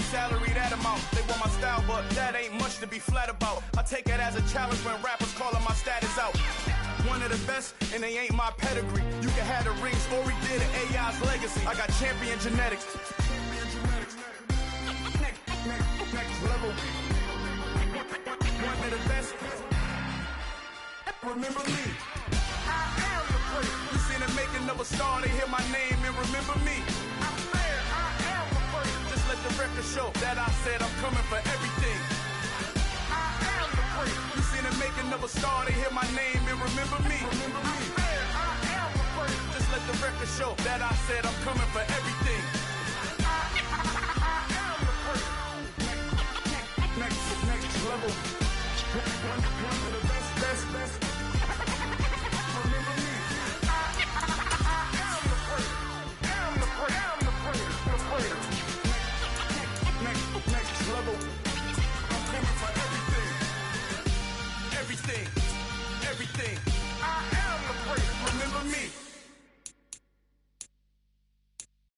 salary that amount. They want my style, but that ain't much to be flat about. I take it as a challenge when rappers calling my status out. One of the best, and they ain't my pedigree. You can have the rings, or we did it, AI's legacy. I got champion genetics. Next level. One of the best. Remember me. I am the first. You seen the making of a star, they hear my name and remember me. I said I am the first. Just let the record show that I said I'm coming for everything. I am the first. You seen the making of a star, they hear my name and remember me. Remember me. I said I am the first. Just let the record show that I said I'm coming for everything. I am the first. Next level. One of the best. Remember me. I am the first. Am the first. Next level. I'm coming for everything. I am the first. Remember me.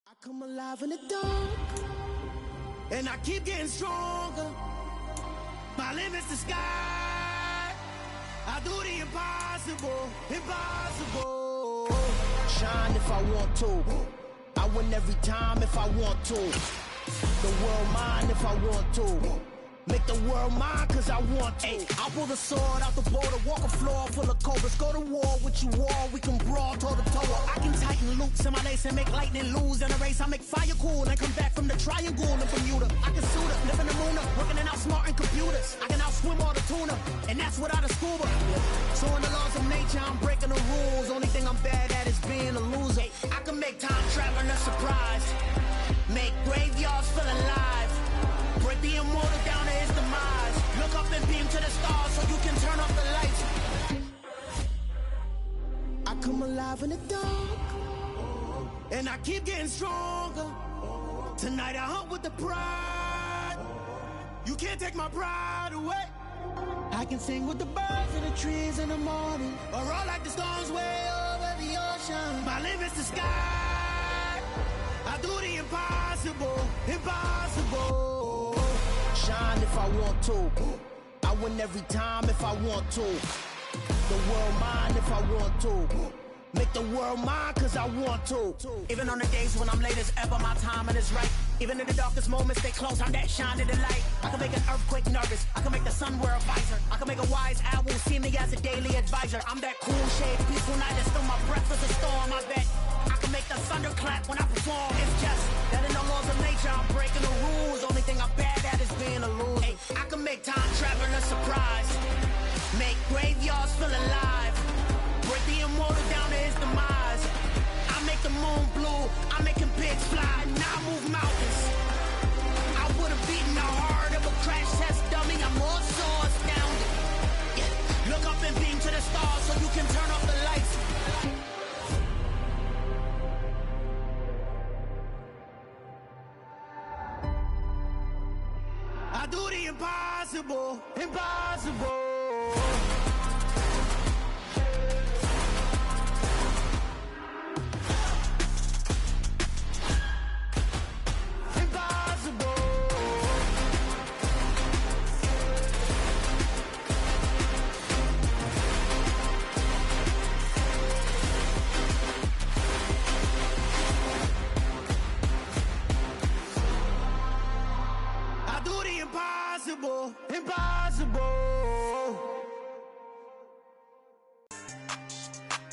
I come alive in the dark, and I keep getting stronger. My limit's the sky. I do the impossible. Shine if I want to. I win every time if I want to. The world mine if I want to. Make the world mine cause I want to. I'll pull the sword out the border, walk a floor full of cobras. Go to war with you all, we can brawl toe to toe. I can tighten loops in my lace and make lightning lose in a race. I make fire cool and come back from the triangle in Bermuda. I can suit up, live in the moon up, working and outsmarting computers. I can outswim all the tuna, and that's without a scuba. So in the laws of nature, I'm breaking the rules. Only thing I'm bad at is being a loser. I can make time traveling a surprise, make graveyards feel alive. Break the immortal down to his demise. Look up and beam to the stars so you can turn off the lights. I come alive in the dark, and I keep getting stronger. Tonight I hunt with the pride. You can't take my pride away. I can sing with the birds and the trees in the morning, or roll like the storms way over the ocean. My limit's the sky. I do the impossible. Shine if I want to. I win every time if I want to. The world mine if I want to. Make the world mine cause I want to. Even on the days when I'm late as ever, my timing is right. Even in the darkest moments, stay close, I'm that shining the light. I can make an earthquake nervous, I can make the sun wear a visor. I can make a wise owl see me as a daily advisor. I'm that cool shade, peaceful night, and still my breath is a storm, I bet. I can make the thunder clap when I perform. It's just that in the laws of nature, I'm breaking the rules. Only thing I'm bad at is being a loser. I can make time travel a surprise, make graveyards feel alive. Break the immortal down to his demise. I make the moon blue, I'm making pigs fly. Now I move mountains. I would've beaten the heart of a crash test dummy. I'm more so astounded. Yeah. Look up and beam to the stars so you can turn off the lights. I do the impossible.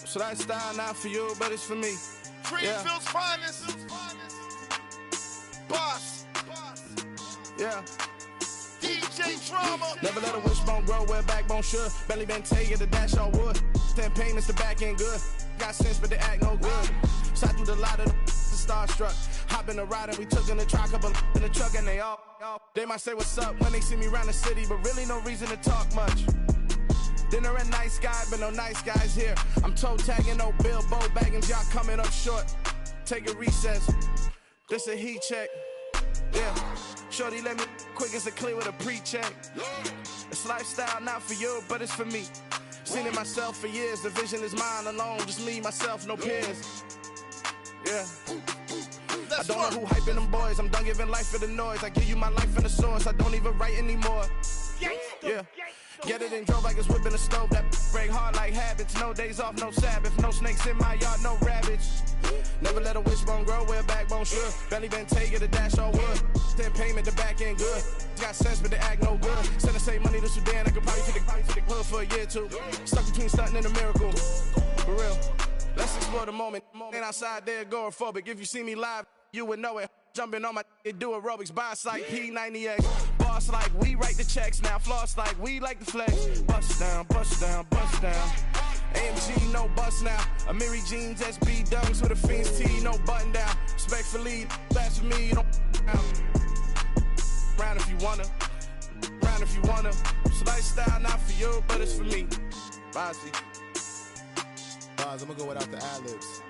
So that style not for you, but it's for me. Greenfield's finest. Boss. Yeah. DJ Drama. Never let a wishbone grow where backbone should. Belly been taking the dash on wood. 10 payments, the back end good. Got sense, but they act no good. Shot through the lot of the starstruck. Hop in the ride and we took in the truck, couple in the truck, and they all. They might say what's up when they see me around the city, but really no reason to talk much. Dinner and nice guy, but no nice guys here. I'm toe tagging, no Bilbo bagging, y'all coming up short. Take a recess. This a heat check. Yeah. Shorty let me quick as a clear with a pre-check. It's lifestyle not for you, but it's for me. Seen it myself for years. The vision is mine alone. Just me, myself, no peers. Yeah. I don't know who hyping them boys. I'm done giving life for the noise. I give you my life in the source. I don't even write anymore. Yeah. Get it and drove like it's whipping the stove. That break hard like habits. No days off, no Sabbath. No snakes in my yard, no rabbits. Never let a wishbone grow where a backbone should. Belly been taking a dash all wood. Then payment, the back end good. Got sense, but they act no good. Send the same money to Sudan. I could probably take the hood for a year or two. Stuck between stunting and a miracle. For real. Let's explore the moment. Ain't outside there agoraphobic. If you see me live, you would know it. Jumping on my do aerobics, boss like P90X. Boss like we write the checks now. Floss like we like the flex. Bust down, bust down, bust down. AMG, no bust now. Amiri jeans, SB dunks with a Fiends T, no button down. Respectfully, that's for me, you don't down. Round if you wanna, round if you wanna. It's lifestyle, not for you, but it's for me. Bossy. I'm gonna go without the ad-libs.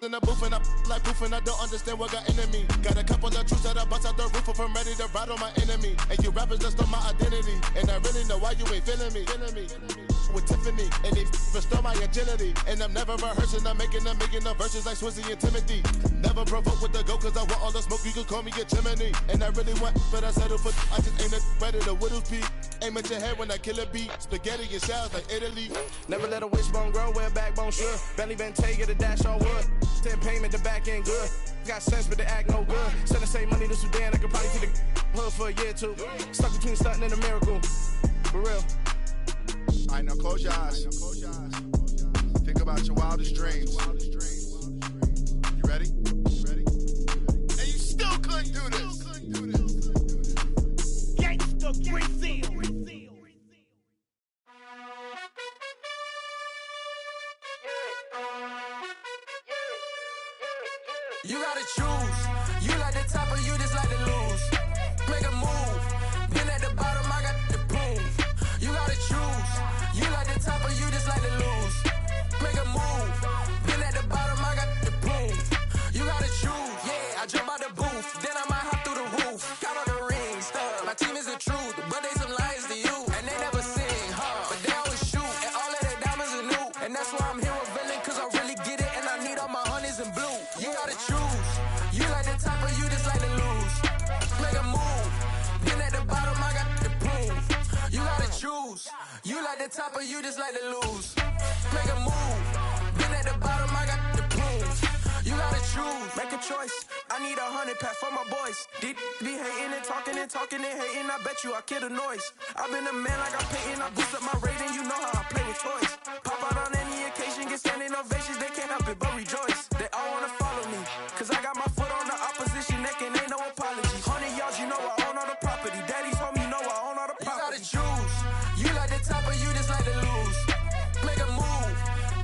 In the booth and I like proof and I don't understand what got into me. Got a couple of truths that I bust out the roof if I'm ready to ride on my enemy. And you rappers just stole my identity. And I really know why you ain't feeling me. With Tiffany, and they restore my agility. And I'm never rehearsing, I'm making the verses like Swizzy and Timothy. Never provoke with the go, cause I want all the smoke, you can call me a chimney. And I really want, but I settle for, I just ain't ready to widow's peak. Aim at your head when I kill a beat. Spaghetti and shells like Italy. Never let a wishbone grow where a backbone should. Belly been taking a dash all wood. Then payment, the back end good. Got sense, but they act no good. Send the same money to Sudan. I could probably take the hood for a year or two. Stuck between stunting and a miracle. For real. All right, now close your eyes. Think about your wildest dreams. You ready? And you still couldn't do this. Gangsta Brazil. You gotta choose. You like the top or you just like to lose. Make a move. Been at the bottom, I got the proof. You gotta choose. You like the top or you just like to lose. Make a move. Been at the bottom, I got the proof. You gotta choose. Yeah, I jump out the booth. Then I might hop through the roof. Count on the rings. My team is the truth, but they some liars to you. And they never sing, but they always shoot. And all of their diamonds are new. And that's why I'm here revealing, cause I really get it. And I need all my honeys in blue. You gotta choose. You like the top or you just like to lose. Make a move. Been at the bottom, I got the proof. You gotta choose. You like the top or you just like to lose. Make a move. Been at the bottom, I got the proof. You gotta choose. Make a choice. I need 100 pack for my boys. Deep be hating and talking and hating. I bet you I kill the noise. I've been a man like I'm Peyton. I boost up my rating. You know how I play with toys. Pop out on any occasion, get standing ovations. They can't help it but rejoice. They all wanna follow me, cause I got my foot on the opposition neck and ain't no apologies. 100 yards, you know I own all the property. Daddy's home, you know I own all the property. You gotta choose. You like the top or you just like to lose. Make a move.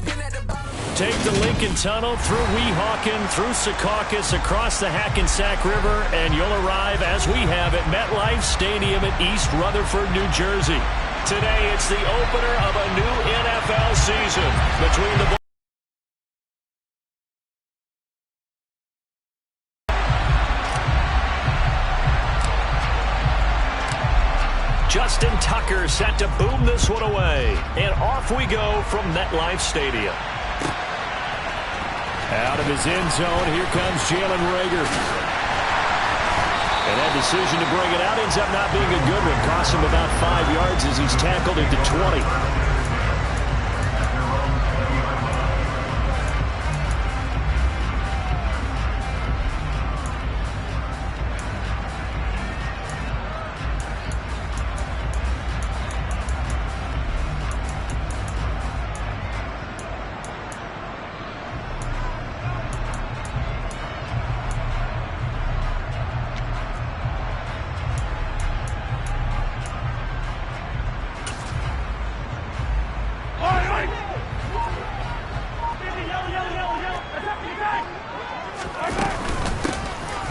Been at the bottom. Take the Lincoln Tunnel through Weehawken, through Secaucus, across the Hackensack River, and you'll arrive, as we have, at MetLife Stadium in East Rutherford, New Jersey. Today, it's the opener of a new NFL season between the Justin Tucker set to boom this one away. And off we go from MetLife Stadium. Out of his end zone, here comes Jalen Reagor. And that decision to bring it out ends up not being a good one. Costs him about 5 yards as he's tackled into 20.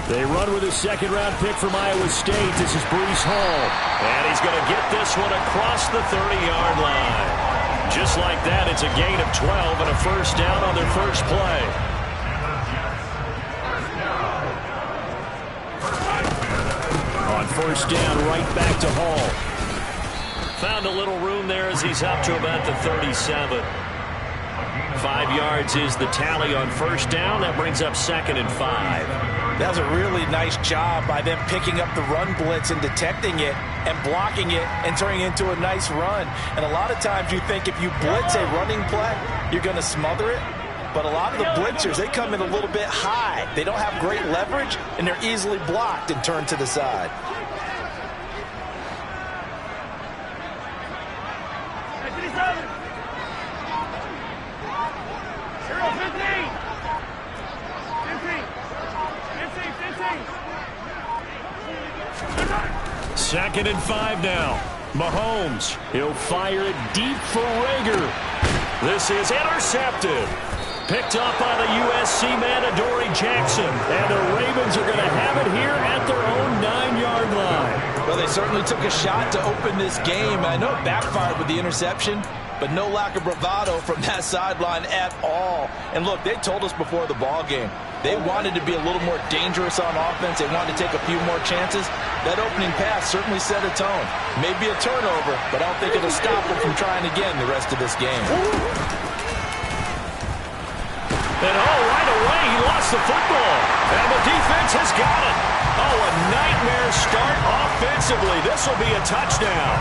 They run with a second-round pick from Iowa State. This is Breece Hall. And he's going to get this one across the 30-yard line. Just like that, it's a gain of 12 and a first down on their first play. On first down, right back to Hall. Found a little room there as he's up to about the 37. 5 yards is the tally on first down. That brings up 2nd and 5. That was a really nice job by them picking up the run blitz and detecting it and blocking it and turning it into a nice run. And a lot of times you think if you blitz a running play, you're going to smother it. But a lot of the blitzers, they come in a little bit high. They don't have great leverage, and they're easily blocked and turned to the side. Second and 5 now. Mahomes, he'll fire it deep for Rager. This is intercepted. Picked up by the USC man, Adoree Jackson. And the Ravens are going to have it here at their own 9-yard line. Well, they certainly took a shot to open this game. I know it backfired with the interception, but no lack of bravado from that sideline at all. And look, they told us before the ball game, they wanted to be a little more dangerous on offense. They wanted to take a few more chances. That opening pass certainly set a tone. Maybe a turnover, but I don't think it'll stop them from trying again the rest of this game. And right away, he lost the football. And the defense has got it. A nightmare start offensively. This will be a touchdown.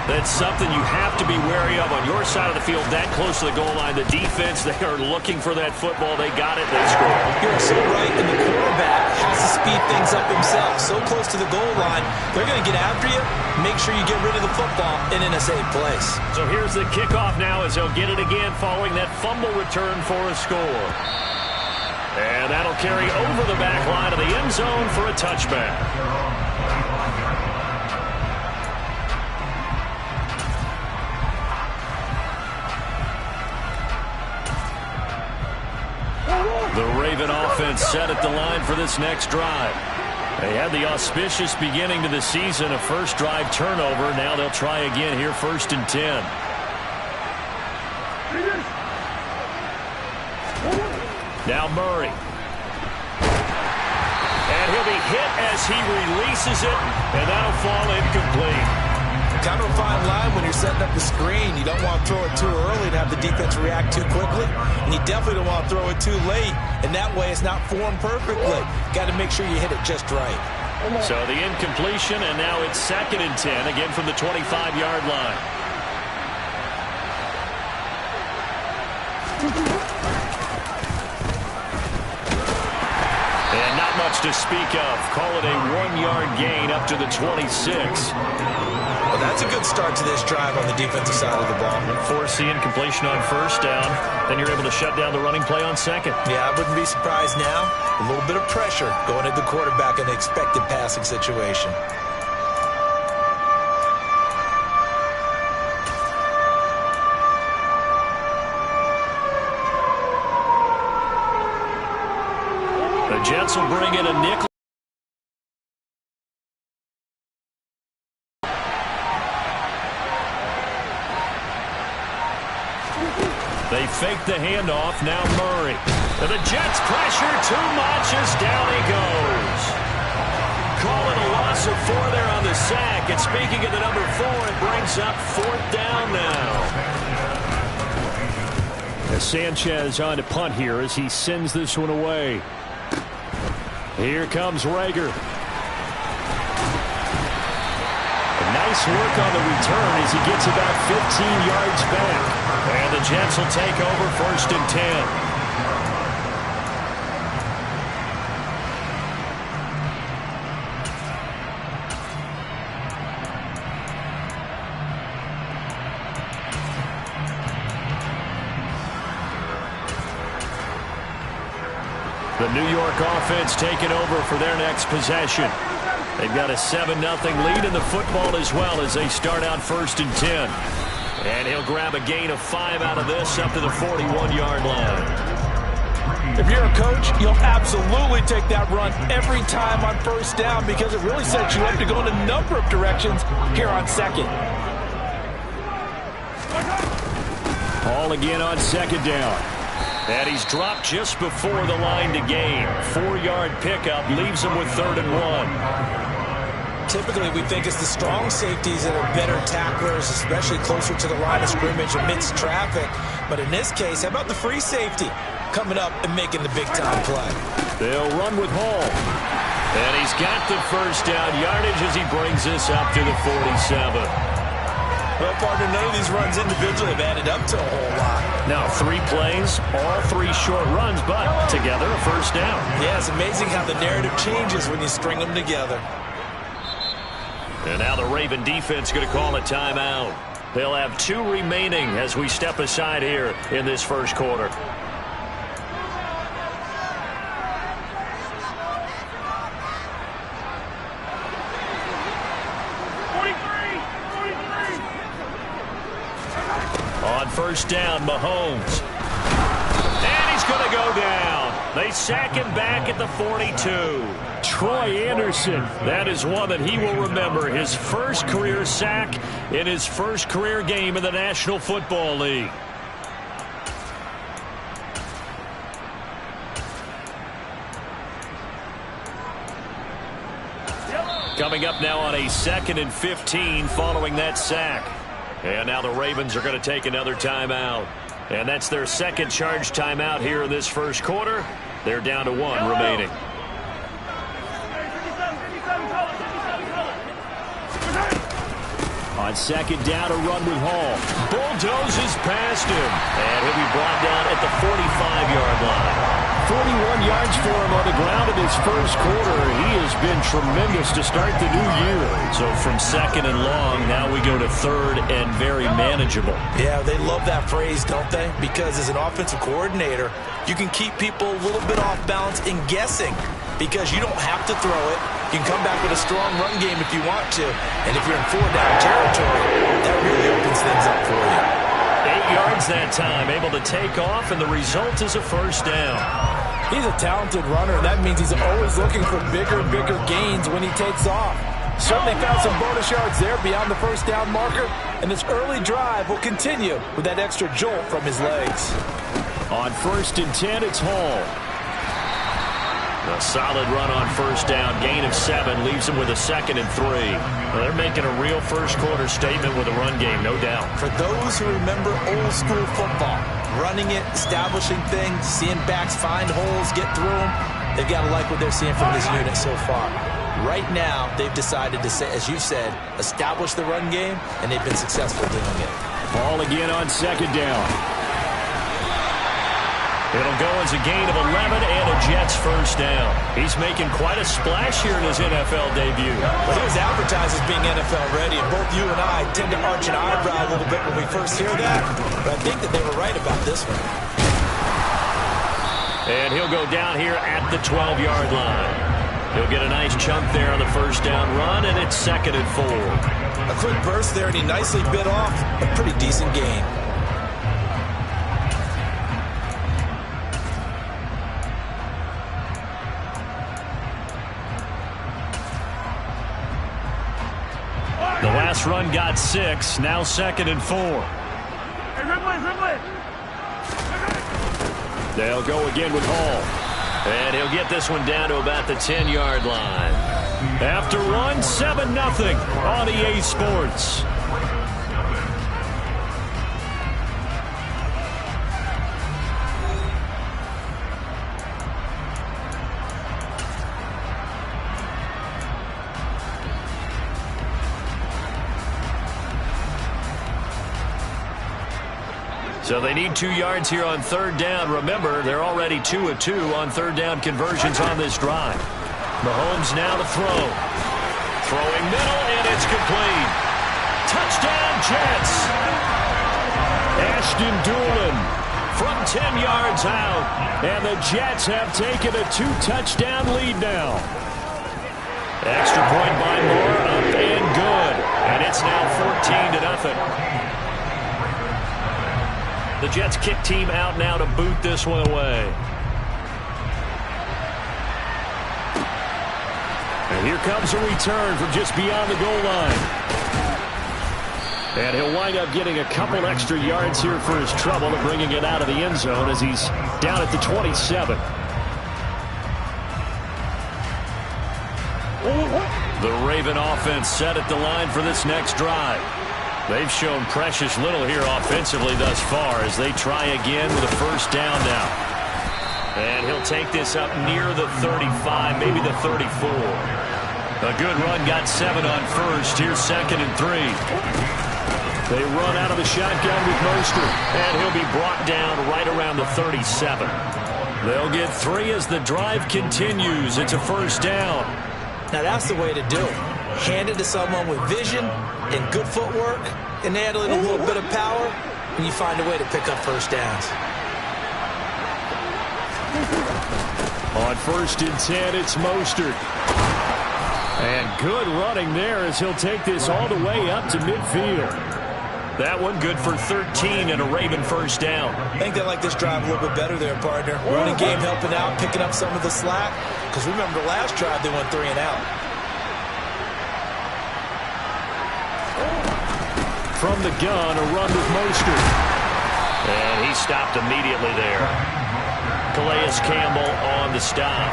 That's something you have to be wary of on your side of the field, that close to the goal line. The defense, they are looking for that football. They got it. They scored. You're so right, and the quarterback has to speed things up himself. So close to the goal line, they're going to get after you. Make sure you get rid of the football and in a safe place. So here's the kickoff now as they'll get it again following that fumble return for a score. And that'll carry over the back line of the end zone for a touchback. The Raven offense set at the line for this next drive. They had the auspicious beginning to the season, a first drive turnover. Now they'll try again here, 1st and 10. Now Murray. And he'll be hit as he releases it, and that'll fall incomplete. Kind of a fine line when you're setting up the screen. You don't want to throw it too early and have the defense react too quickly. And you definitely don't want to throw it too late. And that way it's not formed perfectly. Got to make sure you hit it just right. So the incompletion, and now it's 2nd and 10, again from the 25-yard line. And not much to speak of. Call it a 1-yard gain up to the 26. Well, that's a good start to this drive on the defensive side of the ball. Force the incompletion on first down. Then you're able to shut down the running play on second. Yeah, I wouldn't be surprised now. A little bit of pressure going at the quarterback in the expected passing situation. The Jets will bring in a nickel. They fake the handoff. Now Murray. And the Jets pressure too much as down he goes. Call it a loss of 4 there on the sack. And speaking of the number 4, it brings up 4th down now. As Sanchez on to punt here as he sends this one away. Here comes Rager. Nice work on the return as he gets about 15 yards back. And the Jets will take over 1st and 10. The New York offense taking over for their next possession. They've got a 7-0 lead in the football as well as they start out 1st and 10. And he'll grab a gain of 5 out of this up to the 41-yard line. If you're a coach, you'll absolutely take that run every time on first down because it really sets you up to go in a number of directions here on second. Ball again on 2nd down. And he's dropped just before the line to gain. 4-yard pickup leaves him with 3rd and 1. typically we think it's the strong safeties that are better tacklers, especially closer to the line of scrimmage amidst traffic. But in this case, how about the free safety coming up and making the big-time play? They'll run with Hall. And he's got the first down yardage as he brings this up to the 47. Well, partner, none of these runs individually have added up to a whole lot. Now 3 plays, all 3 short runs, but together a first down. Yeah, it's amazing how the narrative changes when you string them together. And now the Raven defense going to call a timeout. They'll have 2 remaining as we step aside here in this first quarter. On first down, Mahomes. And he's going to go down. They sack him back at the 42. Troy Anderson, that is one that he will remember. His first career sack in his first career game in the National Football League. Coming up now on a 2nd and 15 following that sack. And now the Ravens are going to take another timeout. And that's their second charge timeout here in this first quarter. They're down to 1 remaining. On second down, a run with Hall. Bulldozes past him. And he'll be brought down at the 45-yard line. 41 yards for him on the ground in his first quarter. He has been tremendous to start the new year. So from 2nd and long, now we go to 3rd and very manageable. Yeah, they love that phrase, don't they? Because as an offensive coordinator, you can keep people a little bit off balance in guessing because you don't have to throw it. You can come back with a strong run game if you want to. And if you're in 4-down territory, that really opens things up for you. 8 yards that time, able to take off, and the result is a first down. He's a talented runner, and that means he's always looking for bigger and bigger gains when he takes off. Certainly found some bonus yards there beyond the first down marker, and this early drive will continue with that extra jolt from his legs. On 1st and 10, it's Hall. A solid run on first down, gain of 7, leaves him with a 2nd and 3. Well, they're making a real first quarter statement with a run game, no doubt. For those who remember old school football, running it, establishing things, seeing backs find holes, get through them, they've got to like what they're seeing from this unit so far. Right now, they've decided to, say, as you said, establish the run game, and they've been successful doing it. Ball again on 2nd down. It'll go as a gain of 11 and a Jets first down. He's making quite a splash here in his NFL debut. Well, he was advertised as being NFL ready, and both you and I tend to arch an eyebrow a little bit when we first hear that, but I think that they were right about this one. And he'll go down here at the 12-yard line. He'll get a nice chunk there on the first down run, and it's 2nd and 4. A quick burst there, and he nicely bit off a pretty decent gain. The last run got 6, now 2nd and 4. They'll go again with Hall. And he'll get this one down to about the 10-yard line. After one, 7-0 on EA Sports. So they need 2 yards here on 3rd down. Remember, they're already 2 of 2 on 3rd down conversions on this drive. Mahomes now to throw. Throwing middle, and it's complete. Touchdown, Jets. Ashton Doolin from 10 yards out. And the Jets have taken a 2-touchdown lead now. Extra point by Moore, up and good. And it's now 14-0. The Jets kick team out now to boot this one away. And here comes a return from just beyond the goal line. And he'll wind up getting a couple extra yards here for his trouble and bringing it out of the end zone as he's down at the 27. The Raven offense set at the line for this next drive. They've shown precious little here offensively thus far as they try again with a first down now. And he'll take this up near the 35, maybe the 34. A good run got 7 on first. Here's 2nd and 3. They run out of the shotgun with Mostert, and he'll be brought down right around the 37. They'll get 3 as the drive continues. It's a first down. Now that's the way to do it. Hand it to someone with vision and good footwork, and add a little bit of power, and you find a way to pick up first downs. On 1st and 10, it's Mostert. And good running there as he'll take this all the way up to midfield. That one good for 13 and a Raven first down. I think they like this drive a little bit better there, partner. Running game helping out, picking up some of the slack. Because remember the last drive, they went 3 and out. From the gun, a run with Mostert. And he stopped immediately there. Calais Campbell on the stop.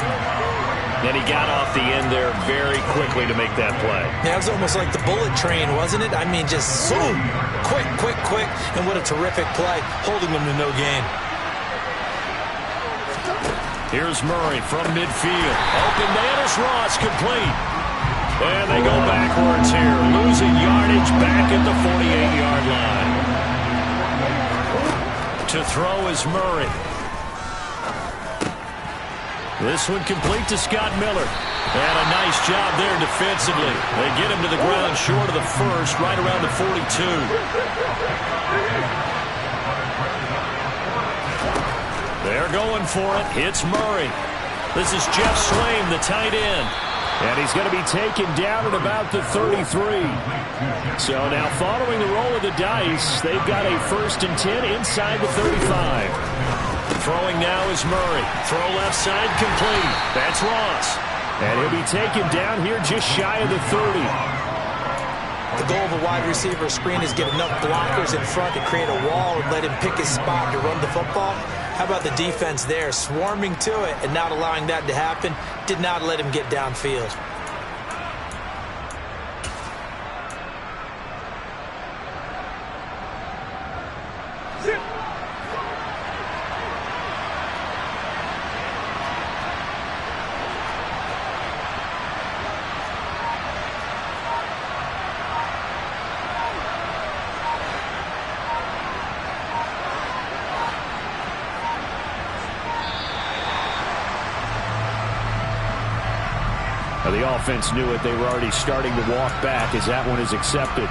Then he got off the end there very quickly to make that play. Yeah, it was almost like the bullet train, wasn't it? I mean, just zoom. Quick, quick, quick. And what a terrific play, holding them to no gain. Here's Murray from midfield. Open Manus Ross complete. And they go backwards here. Losing yardage back at the 48-yard line. To throw is Murray. This one complete to Scott Miller. And a nice job there defensively. They get him to the ground short of the first, right around the 42. They're going for it. It's Murray. This is Jeff Swaim, the tight end. And he's going to be taken down at about the 33. So now following the roll of the dice, they've got a 1st and 10 inside the 35. Throwing now is Murray. Throw left side complete. That's Ross. And he'll be taken down here just shy of the 30. The goal of a wide receiver screen is get enough blockers in front to create a wall and let him pick his spot to run the football. How about the defense there, swarming to it and not allowing that to happen? Did not let him get downfield. The offense knew it. They were already starting to walk back as that one is accepted.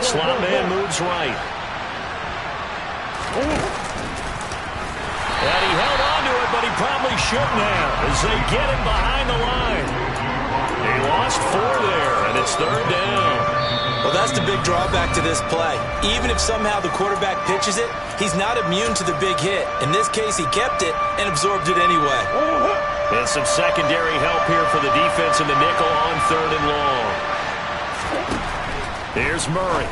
Slot man moves right. And he held on to it, but he probably shouldn't have as they get him behind the line. He lost 4 there, and it's 3rd down. Well, that's the big drawback to this play. Even if somehow the quarterback pitches it, he's not immune to the big hit. In this case, he kept it and absorbed it anyway. And some secondary help here for the defense in the nickel on 3rd and long. Here's Murray.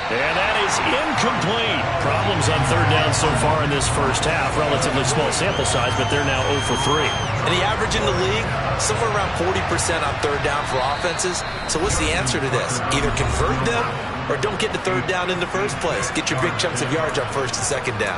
And that is incomplete. Problems on 3rd down so far in this first half. Relatively small sample size, but they're now 0 for 3. And the average in the league, somewhere around 40% on 3rd down for offenses. So what's the answer to this? Either convert them or don't get to 3rd down in the first place. Get your big chunks of yards on 1st and 2nd down.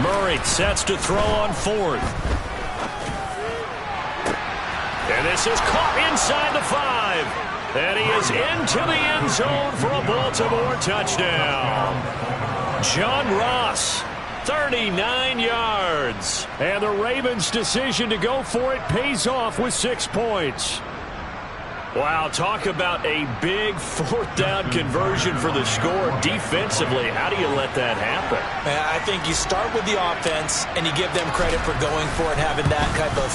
Murray sets to throw on 4th. And This is caught inside the 5. And he is into the end zone for a Baltimore touchdown. John Ross, 39 yards. And the Ravens' decision to go for it pays off with 6 points. Wow, talk about a big 4th down conversion for the score. Defensively, how do you let that happen? I think you start with the offense and you give them credit for going for it, having that type of,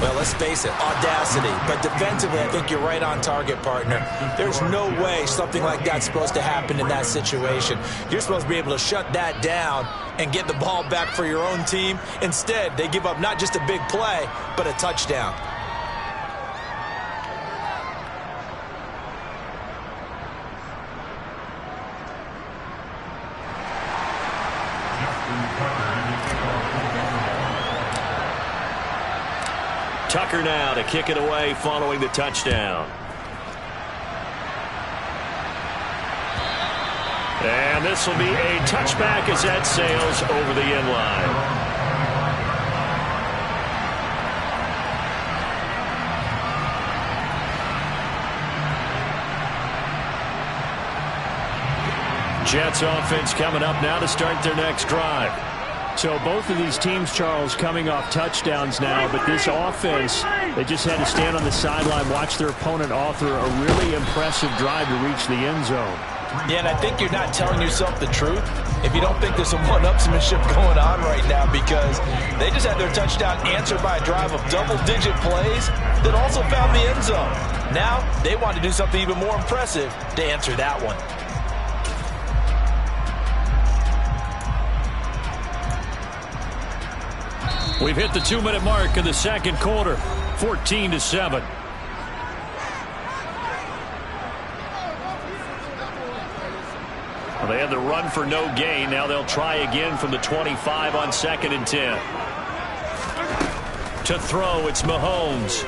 well, let's face it, audacity. But defensively, I think you're right on target, partner. There's no way something like that's supposed to happen in that situation. You're supposed to be able to shut that down and get the ball back for your own team. Instead, they give up not just a big play, but a touchdown. Tucker now to kick it away following the touchdown. And this will be a touchback as that sails over the end line. Jets offense coming up now to start their next drive. So both of these teams, Charles, coming off touchdowns now, but this offense, they just had to stand on the sideline, watch their opponent author a really impressive drive to reach the end zone. Yeah, and I think you're not telling yourself the truth if you don't think there's some one-upsmanship going on right now, because they just had their touchdown answered by a drive of double-digit plays that also found the end zone. Now they want to do something even more impressive to answer that one. We've hit the 2-minute mark in the second quarter, 14-7. Well, they had the run for no gain. Now they'll try again from the 25 on 2nd and 10. To throw, it's Mahomes.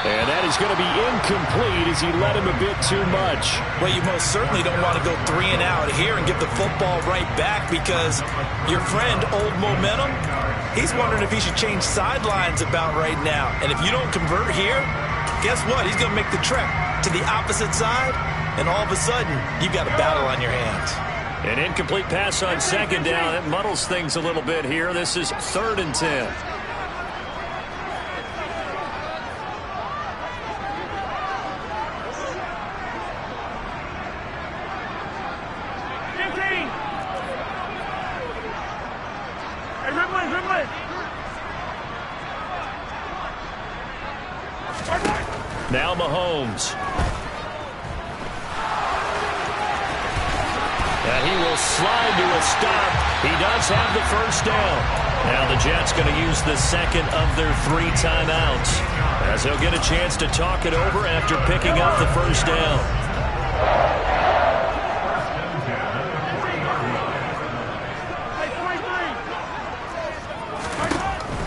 And that is going to be incomplete as he led him a bit too much. Well, you most certainly don't want to go 3 and out here and get the football right back, because your friend, Old Momentum, he's wondering if he should change sidelines about right now. And if you don't convert here, guess what? He's going to make the trek to the opposite side, and all of a sudden, you've got a battle on your hands. An incomplete pass on 2nd down. That muddles things a little bit here. This is 3rd and 10. Now Mahomes. And he will slide to a stop. He does have the 1st down. Now the Jets going to use the 2nd of their 3 timeouts, as they'll get a chance to talk it over after picking up the 1st down.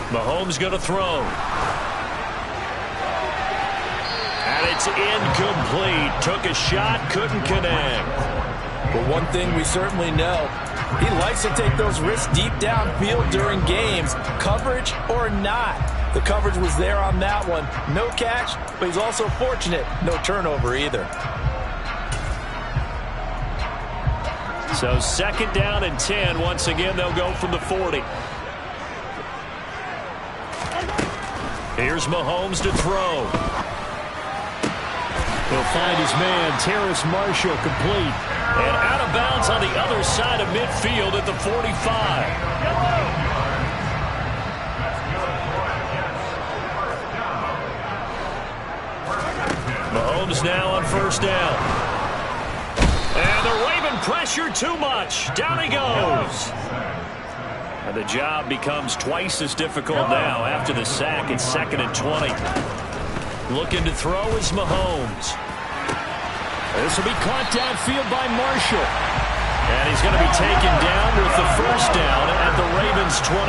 Mahomes going to throw. And it's incomplete. Took a shot, couldn't connect. But one thing we certainly know, he likes to take those risks deep downfield during games, coverage or not. The coverage was there on that one. No catch, but he's also fortunate. No turnover either. So 2nd down and 10. Once again, they'll go from the 40. Here's Mahomes to throw. He'll find his man, Terrace Marshall, complete. And out of bounds on the other side of midfield at the 45. Mahomes now on 1st down. And the Raven pressure too much. Down he goes. And the job becomes twice as difficult now after the sack. It's 2nd and 20. Looking to throw is Mahomes. This will be caught downfield by Marshall. And he's going to be taken down with the 1st down at the Ravens' 28.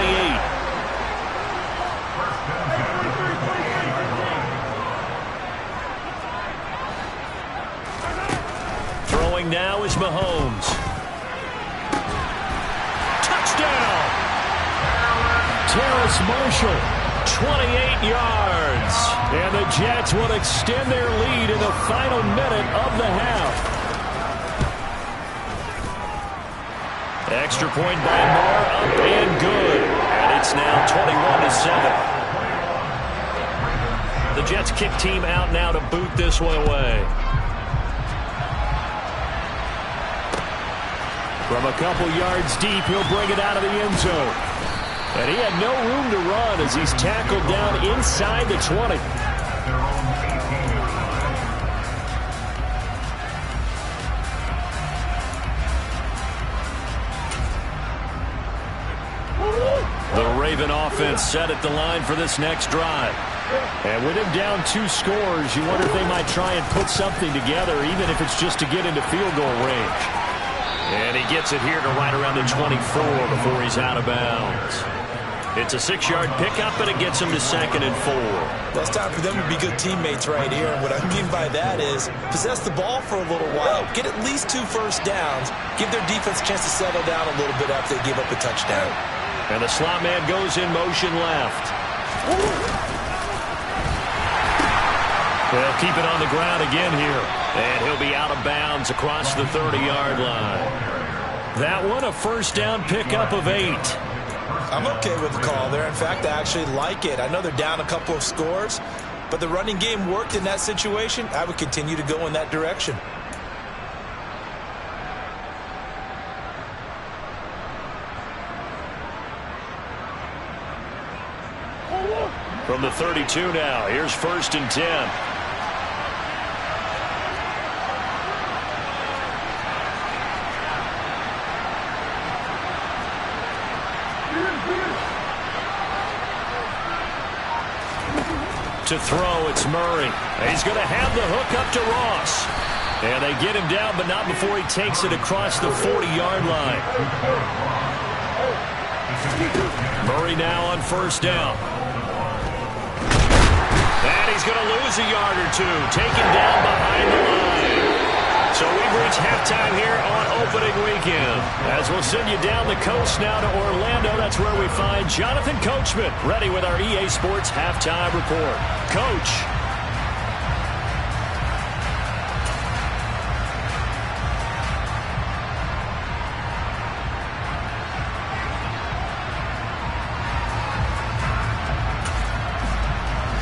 Throwing now is Mahomes. Touchdown! Terrace Marshall, 28 yards. And the Jets will extend their lead in the final minute of the half. Extra point by Moore, up and good. And it's now 21-7. The Jets kick team out now to boot this one away. From a couple yards deep, he'll bring it out of the end zone. And he had no room to run as he's tackled down inside the 20. The Raven offense set at the line for this next drive. And with him down 2 scores, you wonder if they might try and put something together, even if it's just to get into field goal range. And he gets it here to right around the 24 before he's out of bounds. It's a 6-yard pickup, and it gets him to 2nd and 4. Well, it's time for them to be good teammates right here. And what I mean by that is possess the ball for a little while, get at least 2 first downs, give their defense a chance to settle down a little bit after they give up a touchdown. And the slot man goes in motion left. They'll keep it on the ground again here. And he'll be out of bounds across the 30-yard line. That one, a first down pickup of 8. I'm okay with the call there. In fact, I actually like it. I know they're down a couple of scores, but the running game worked in that situation. I would continue to go in that direction. From the 32 now, here's 1st and 10. To throw, it's Murray. He's going to have the hook up to Ross. And they get him down, but not before he takes it across the 40-yard line. Murray now on 1st down. And he's going to lose a yard or 2, taken down behind the line. So we've reached halftime here on opening weekend. As we'll send you down the coast now to Orlando, that's where we find Jonathan Coachman, ready with our EA Sports halftime report. Coach.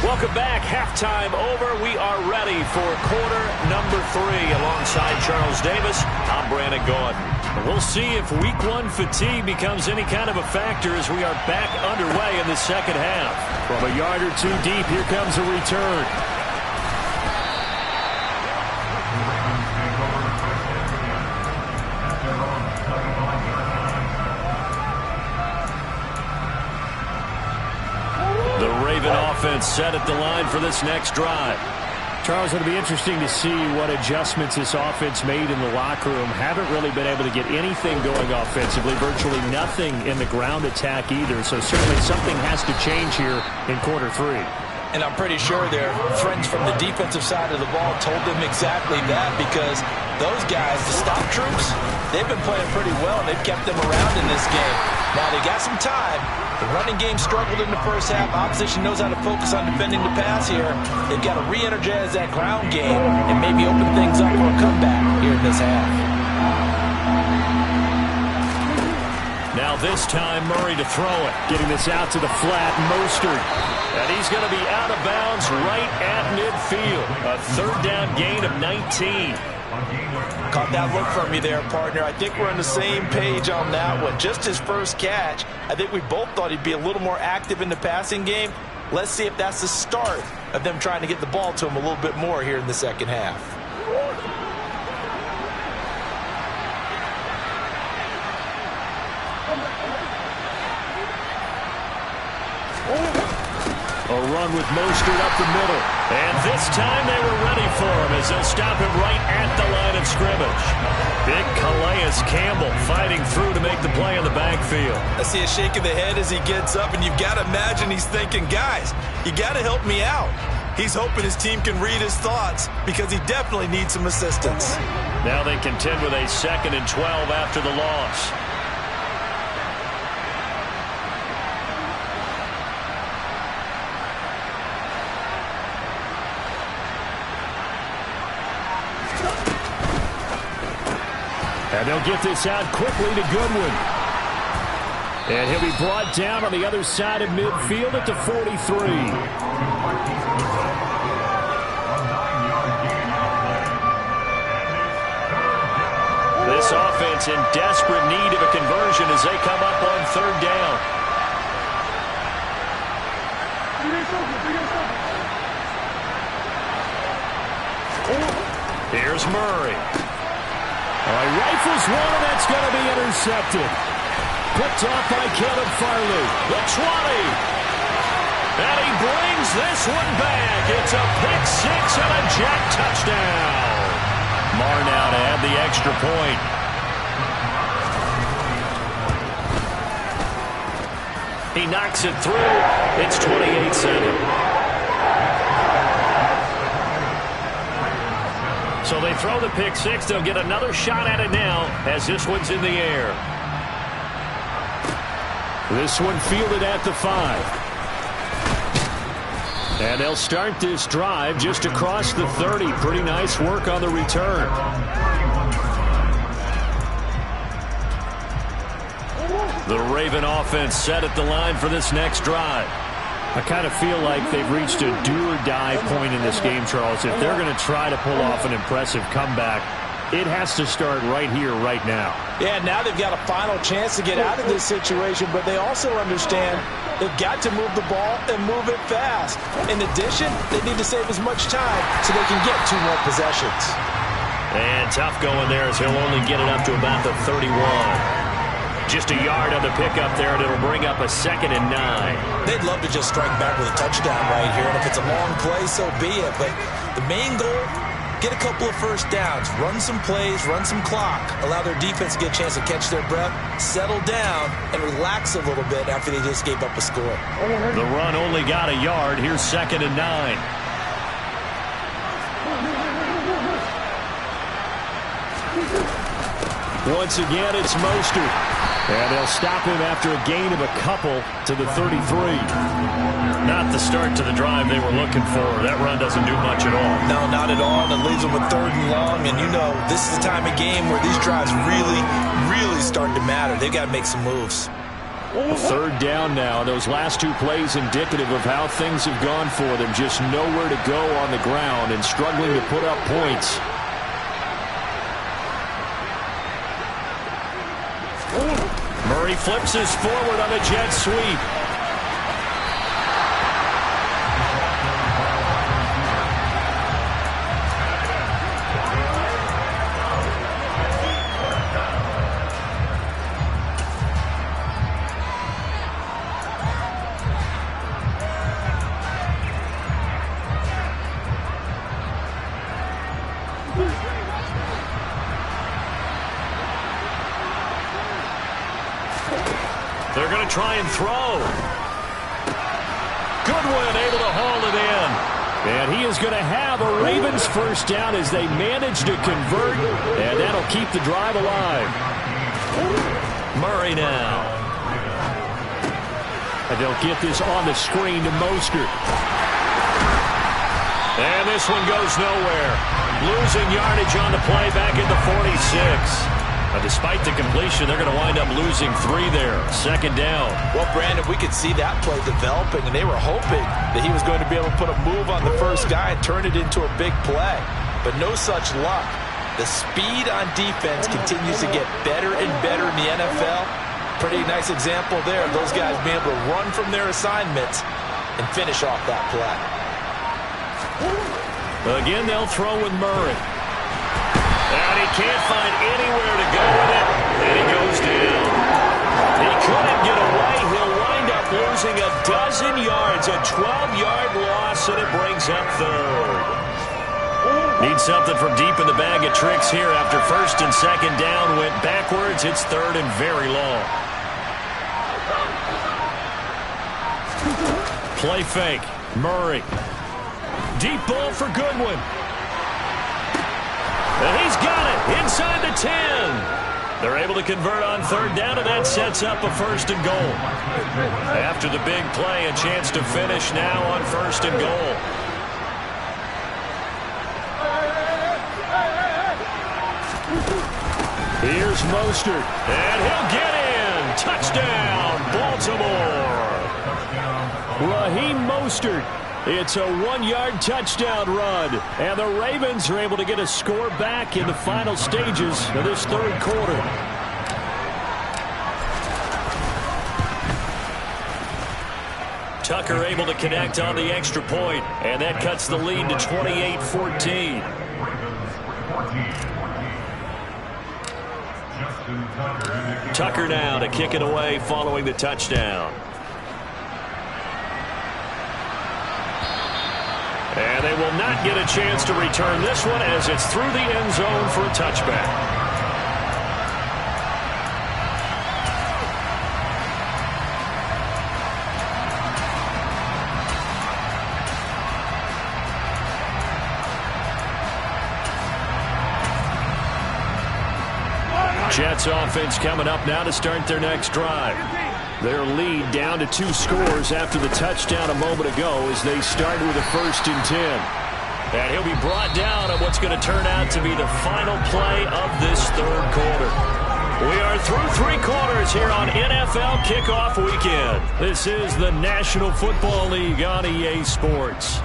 Welcome back. Halftime over. We are ready for quarter number 3. Alongside Charles Davis, I'm Brandon Gaudin. We'll see if week 1 fatigue becomes any kind of a factor as we are back underway in the second half. From a yard or 2 deep, here comes a return. Offense set at the line for this next drive. Charles, it'll be interesting to see what adjustments this offense made in the locker room. Haven't really been able to get anything going offensively, virtually nothing in the ground attack either. So certainly something has to change here in quarter 3. And I'm pretty sure their friends from the defensive side of the ball told them exactly that, because those guys, the stop troops, they've been playing pretty well, and they've kept them around in this game. Now, they got some time. The running game struggled in the first half. Opposition knows how to focus on defending the pass here. They've got to re-energize that ground game and maybe open things up for a comeback here in this half. Now this time, Murray to throw it. Getting this out to the flat, Mostert. And he's going to be out of bounds right at midfield. A 3rd down gain of 19. Caught that look from you there, partner. I think we're on the same page on that one. Just his first catch. I think we both thought he'd be a little more active in the passing game. Let's see if that's the start of them trying to get the ball to him a little bit more here in the second half. A run with Mostert up the middle. And this time they were ready for him as they'll stop him right at the line of scrimmage. Big Calais Campbell fighting through to make the play in the backfield. I see a shake of the head as he gets up, and you've got to imagine he's thinking, guys, you got to help me out. He's hoping his team can read his thoughts because he definitely needs some assistance. Now they contend with a 2nd and 12 after the loss. And they'll get this out quickly to Goodwin. And he'll be brought down on the other side of midfield at the 43. This offense in desperate need of a conversion as they come up on third down. Here's Murray. Rifles one, and that's going to be intercepted. Picked off by Caleb Farley. The 20. And he brings this one back. It's a pick six and a Jet touchdown. Marr now to add the extra point. He knocks it through. It's 28-7. So they throw the pick six. They'll get another shot at it now as this one's in the air. This one fielded at the 5. And they'll start this drive just across the 30. Pretty nice work on the return. The Raven offense set at the line for this next drive. I kind of feel like they've reached a do-or-die point in this game, Charles. If they're going to try to pull off an impressive comeback, it has to start right here, right now. Yeah, now they've got a final chance to get out of this situation, but they also understand they've got to move the ball and move it fast. In addition, they need to save as much time so they can get 2 more possessions. And tough going there as he'll only get it up to about the 31. Just a yard on the pickup there, and it'll bring up a 2nd and 9. They'd love to just strike back with a touchdown right here, and if it's a long play, so be it. But the main goal, get a couple of first downs, run some plays, run some clock, allow their defense to get a chance to catch their breath, settle down, and relax a little bit after they just gave up a score. The run only got a yard. Here's 2nd and 9. Once again, it's Mostert. And they'll stop him after a gain of a couple to the 33. Not the start to the drive they were looking for. That run doesn't do much at all. No, not at all. And it leaves them with 3rd and long. And you know, this is the time of game where these drives really start to matter. They've got to make some moves. 3rd down now. Those last 2 plays indicative of how things have gone for them. Just nowhere to go on the ground and struggling to put up points. Murray flips his forward on a jet sweep. They're going to try and throw. Goodwin able to haul it in. And he is going to have a Ravens first down as they manage to convert. And that'll keep the drive alive. Murray now. And they'll get this on the screen to Mostert. And this one goes nowhere. Losing yardage on the play back at the 46. Despite the completion, they're going to wind up losing 3 there. 2nd down. Well, Brandon, we could see that play developing, and they were hoping that he was going to be able to put a move on the first guy and turn it into a big play. But no such luck. The speed on defense continues to get better and better in the NFL. Pretty nice example there of those guys being able to run from their assignments and finish off that play. Again, they'll throw with Murray. And he can't find anywhere to go with it. And he goes down. He couldn't get away. He'll wind up losing a dozen yards. A 12-yard loss, and it brings up 3rd. Need something from deep in the bag of tricks here after 1st and 2nd down. Went backwards. It's 3rd and very long. Play fake. Murray. Deep ball for Goodwin. And he's got it inside the 10. They're able to convert on 3rd down, and that sets up a 1st and goal. After the big play, a chance to finish now on 1st and goal. Here's Mostert, and he'll get in. Touchdown, Baltimore. Raheem Mostert. It's a 1-yard touchdown run, and the Ravens are able to get a score back in the final stages of this third quarter. Tucker able to connect on the extra point, and that cuts the lead to 28-14. Tucker now to kick it away following the touchdown. And they will not get a chance to return this one as it's through the end zone for a touchback. Jets offense coming up now to start their next drive. Their lead down to 2 scores after the touchdown a moment ago as they start with a 1st and 10. And he'll be brought down on what's going to turn out to be the final play of this third quarter. We are through 3 quarters here on NFL Kickoff Weekend. This is the National Football League on EA Sports.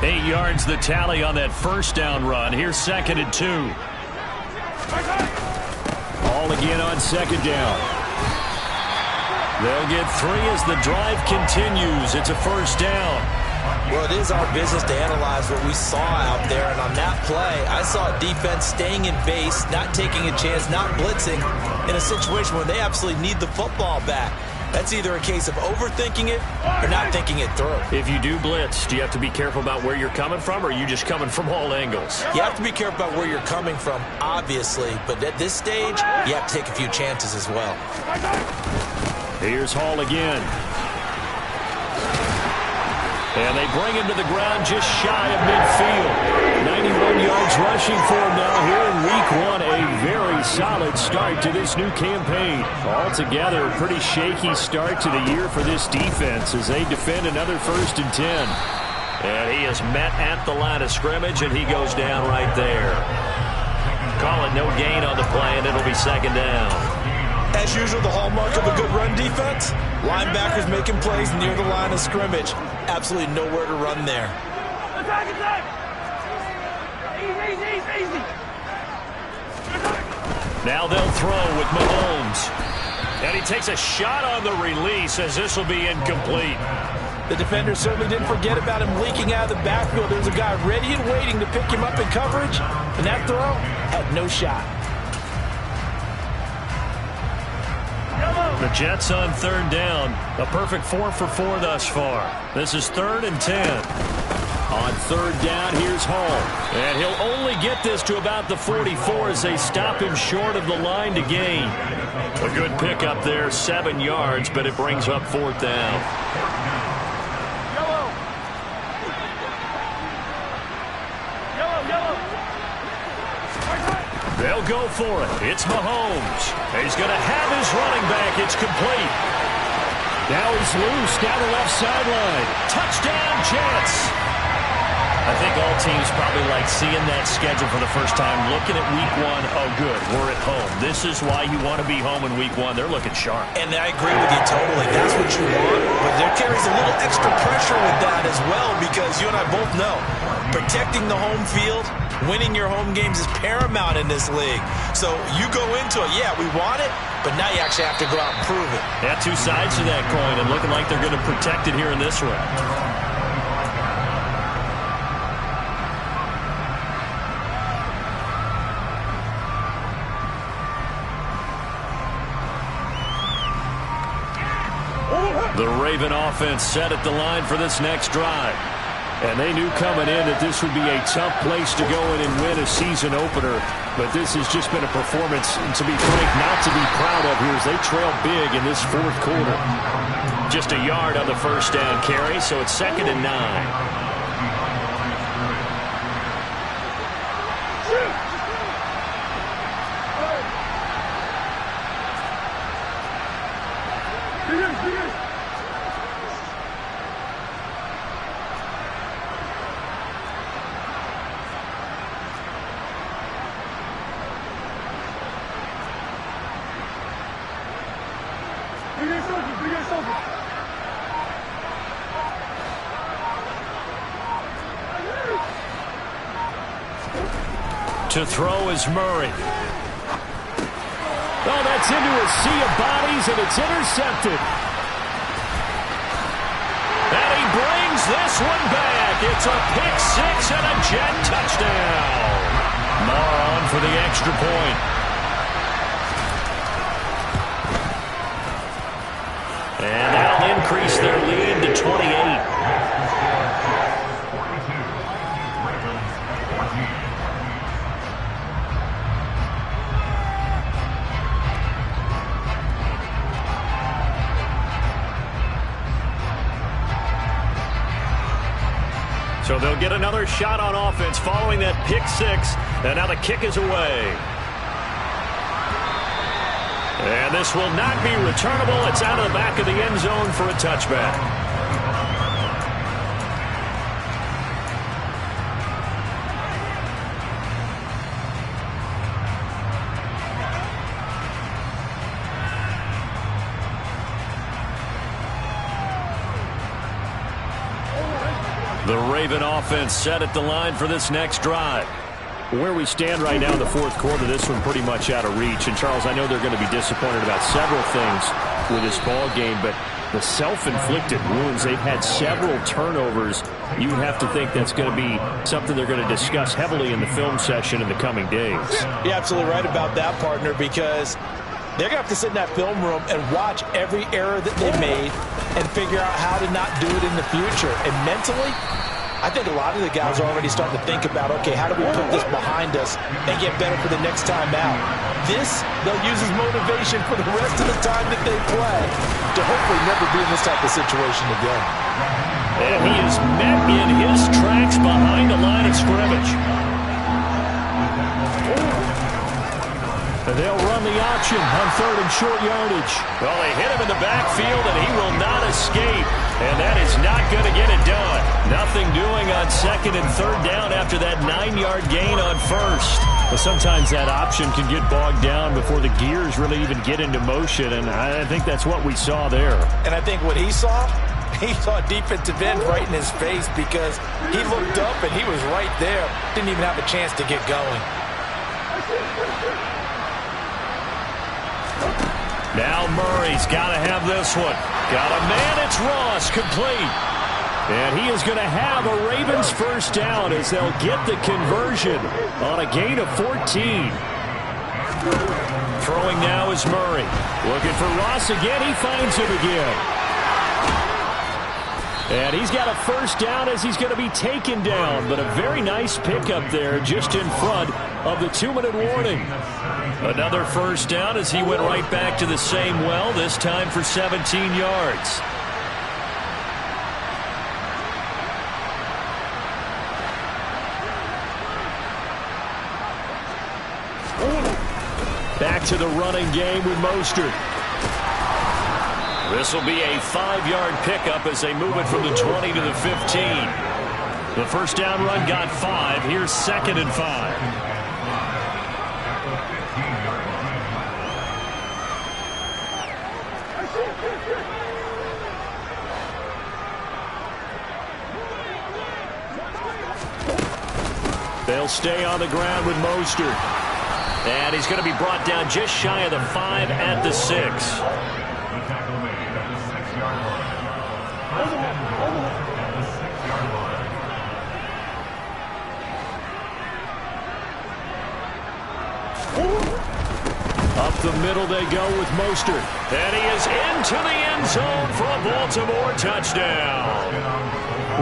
Eight yards the tally on that 1st down run. Here's 2nd and 2. All again on 2nd down. They'll get 3 as the drive continues. It's a 1st down. Well, it is our business to analyze what we saw out there, and on that play, I saw defense staying in base, not taking a chance, not blitzing, in a situation where they absolutely need the football back. That's either a case of overthinking it or not thinking it through. If you do blitz, do you have to be careful about where you're coming from, or are you just coming from all angles? You have to be careful about where you're coming from, obviously, but at this stage, you have to take a few chances as well. Here's Hall again. And they bring him to the ground just shy of midfield. 91 yards rushing for him now here in Week 1. A very solid start to this new campaign. Altogether, a pretty shaky start to the year for this defense as they defend another 1st and 10. And he is met at the line of scrimmage, and he goes down right there. Call it no gain on the play, and it'll be 2nd down. As usual, the hallmark of a good run defense, linebackers making plays near the line of scrimmage. Absolutely nowhere to run there. Now they'll throw with Mahomes. And he takes a shot on the release as this will be incomplete. The defender certainly didn't forget about him leaking out of the backfield. There's a guy ready and waiting to pick him up in coverage, and that throw had no shot. The Jets on 3rd down. A perfect 4 for 4 thus far. This is 3rd and 10. On 3rd down, here's Hall. And he'll only get this to about the 44 as they stop him short of the line to gain. A good pickup there, 7 yards, but it brings up 4th down. They'll go for it. It's Mahomes. He's going to have his running back. It's complete. Now he's loose down the left sideline. Touchdown, Jets. I think all teams probably like seeing that schedule for the first time, looking at Week 1. Oh, good, we're at home. This is why you want to be home in Week 1. They're looking sharp. And I agree with you totally. That's what you want. But there carries a little extra pressure with that as well, because you and I both know protecting the home field, winning your home games is paramount in this league. So you go into it, yeah, we want it, but now you actually have to go out and prove it. Yeah, 2 sides to that coin, and looking like they're going to protect it here in this one. The Raven offense set at the line for this next drive. And they knew coming in that this would be a tough place to go in and win a season opener. But this has just been a performance, to be frank, not to be proud of here as they trail big in this 4th quarter. Just a yard on the 1st down carry, so it's 2nd and 9. To throw is Murray. Oh, that's into a sea of bodies, and it's intercepted. And he brings this one back. It's a pick six and a jet touchdown. Marr on for the extra point. And that'll increase their lead to 28. So they'll get another shot on offense following that pick six. And now the kick is away. And this will not be returnable. It's out of the back of the end zone for a touchback. The Raven offense set at the line for this next drive. Where we stand right now in the fourth quarter, this one pretty much out of reach. And, Charles, I know they're going to be disappointed about several things with this ball game, but the self-inflicted wounds, they've had several turnovers. You have to think that's going to be something they're going to discuss heavily in the film session in the coming days. You're absolutely right about that, partner, because they're going to have to sit in that film room and watch every error that they made and figure out how to not do it in the future. And mentally, I think a lot of the guys are already starting to think about, okay, how do we put this behind us and get better for the next time out? This, they'll use as motivation for the rest of the time that they play to hopefully never be in this type of situation again. And he is met in his tracks behind the line of scrimmage. And they'll run the option on third and short yardage. Well, they hit him in the backfield, and he will not escape. And that is not going to get it done. Nothing doing on second and third down after that 9-yard gain on first. But sometimes that option can get bogged down before the gears really even get into motion, and I think that's what we saw there. And I think what he saw defensive end right in his face because he looked up and he was right there. Didn't even have a chance to get going. Now Murray's got to have this one. Got a man, it's Ross, complete. And he is going to have a Ravens first down as they'll get the conversion on a gain of 14. Throwing now is Murray. Looking for Ross again. He finds him again. And he's got a first down as he's going to be taken down. But a very nice pickup there just in front of the 2-minute warning. Another first down as he went right back to the same well, this time for 17 yards. Back to the running game with Mostert. This will be a 5-yard pickup as they move it from the 20 to the 15. The first down run got 5. Here's 2nd and 5. They'll stay on the ground with Mostert. And he's going to be brought down just shy of the 5 at the 6. Up the middle they go with Mostert. And he is into the end zone for a Baltimore touchdown.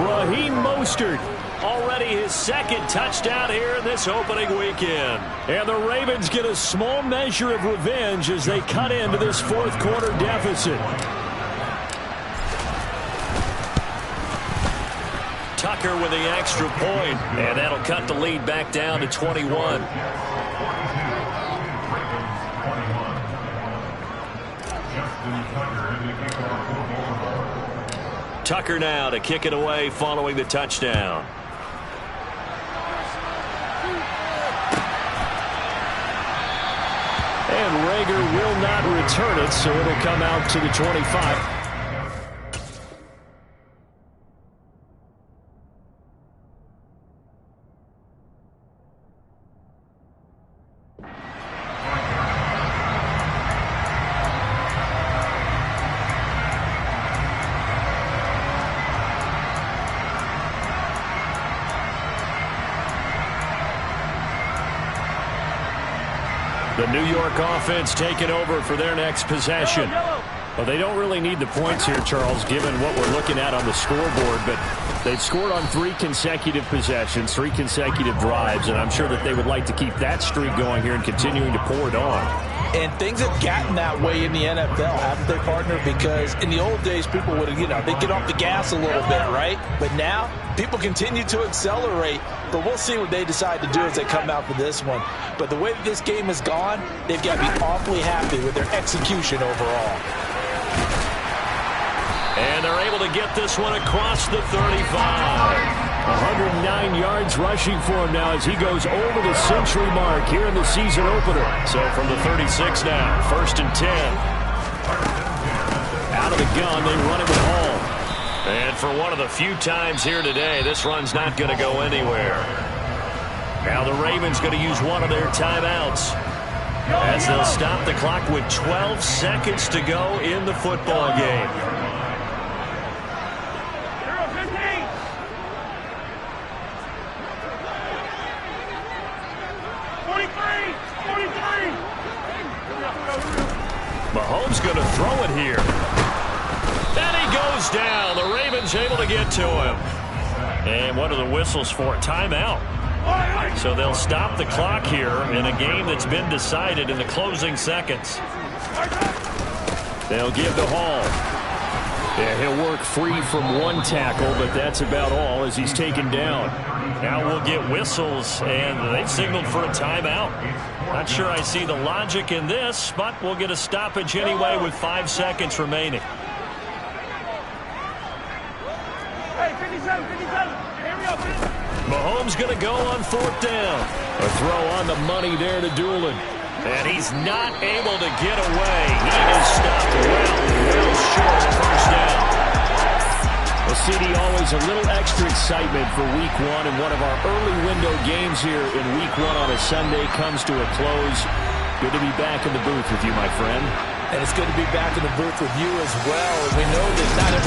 Raheem Mostert. Already his 2nd touchdown here in this opening weekend. And the Ravens get a small measure of revenge as they cut into this fourth quarter deficit. Tucker with the extra point, and that'll cut the lead back down to 21. Tucker now to kick it away following the touchdown. And Rager will not return it, so it'll come out to the 25. The New York offense taking over for their next possession. Well, they don't really need the points here, Charles, given what we're looking at on the scoreboard, but they've scored on 3 consecutive possessions, 3 consecutive drives, and I'm sure that they would like to keep that streak going here and continuing to pour it on. And things have gotten that way in the NFL, haven't they, partner? Because in the old days, people would, they'd get off the gas a little bit, right? But now, people continue to accelerate, but we'll see what they decide to do as they come out for this one. But the way that this game has gone, they've got to be awfully happy with their execution overall. And they're able to get this one across the 35. 109 yards rushing for him now as he goes over the century mark here in the season opener. So from the 36 now, 1st and 10. Out of the gun, they run it with Hall. And for one of the few times here today, this run's not going to go anywhere. Now the Ravens going to use one of their timeouts as they'll stop the clock with 12 seconds to go in the football game. Mahomes going to throw it here. And he goes down. The Ravens able to get to him. And what are the whistles for? Timeout. So they'll stop the clock here in a game that's been decided in the closing seconds. They'll give to Hall. Yeah, he'll work free from one tackle, but that's about all as he's taken down. Now we'll get whistles, and they've signaled for a timeout. Not sure I see the logic in this, but we'll get a stoppage anyway with 5 seconds remaining. Mahomes going to go on 4th down. A throw on the money there to Doolin. And he's not able to get away. He is stopped well short of 1st down. Well, CD, always a little extra excitement for Week 1, and one of our early window games here in Week 1 on a Sunday comes to a close. Good to be back in the booth with you, my friend. And it's good to be back in the booth with you as well. We know that not everyone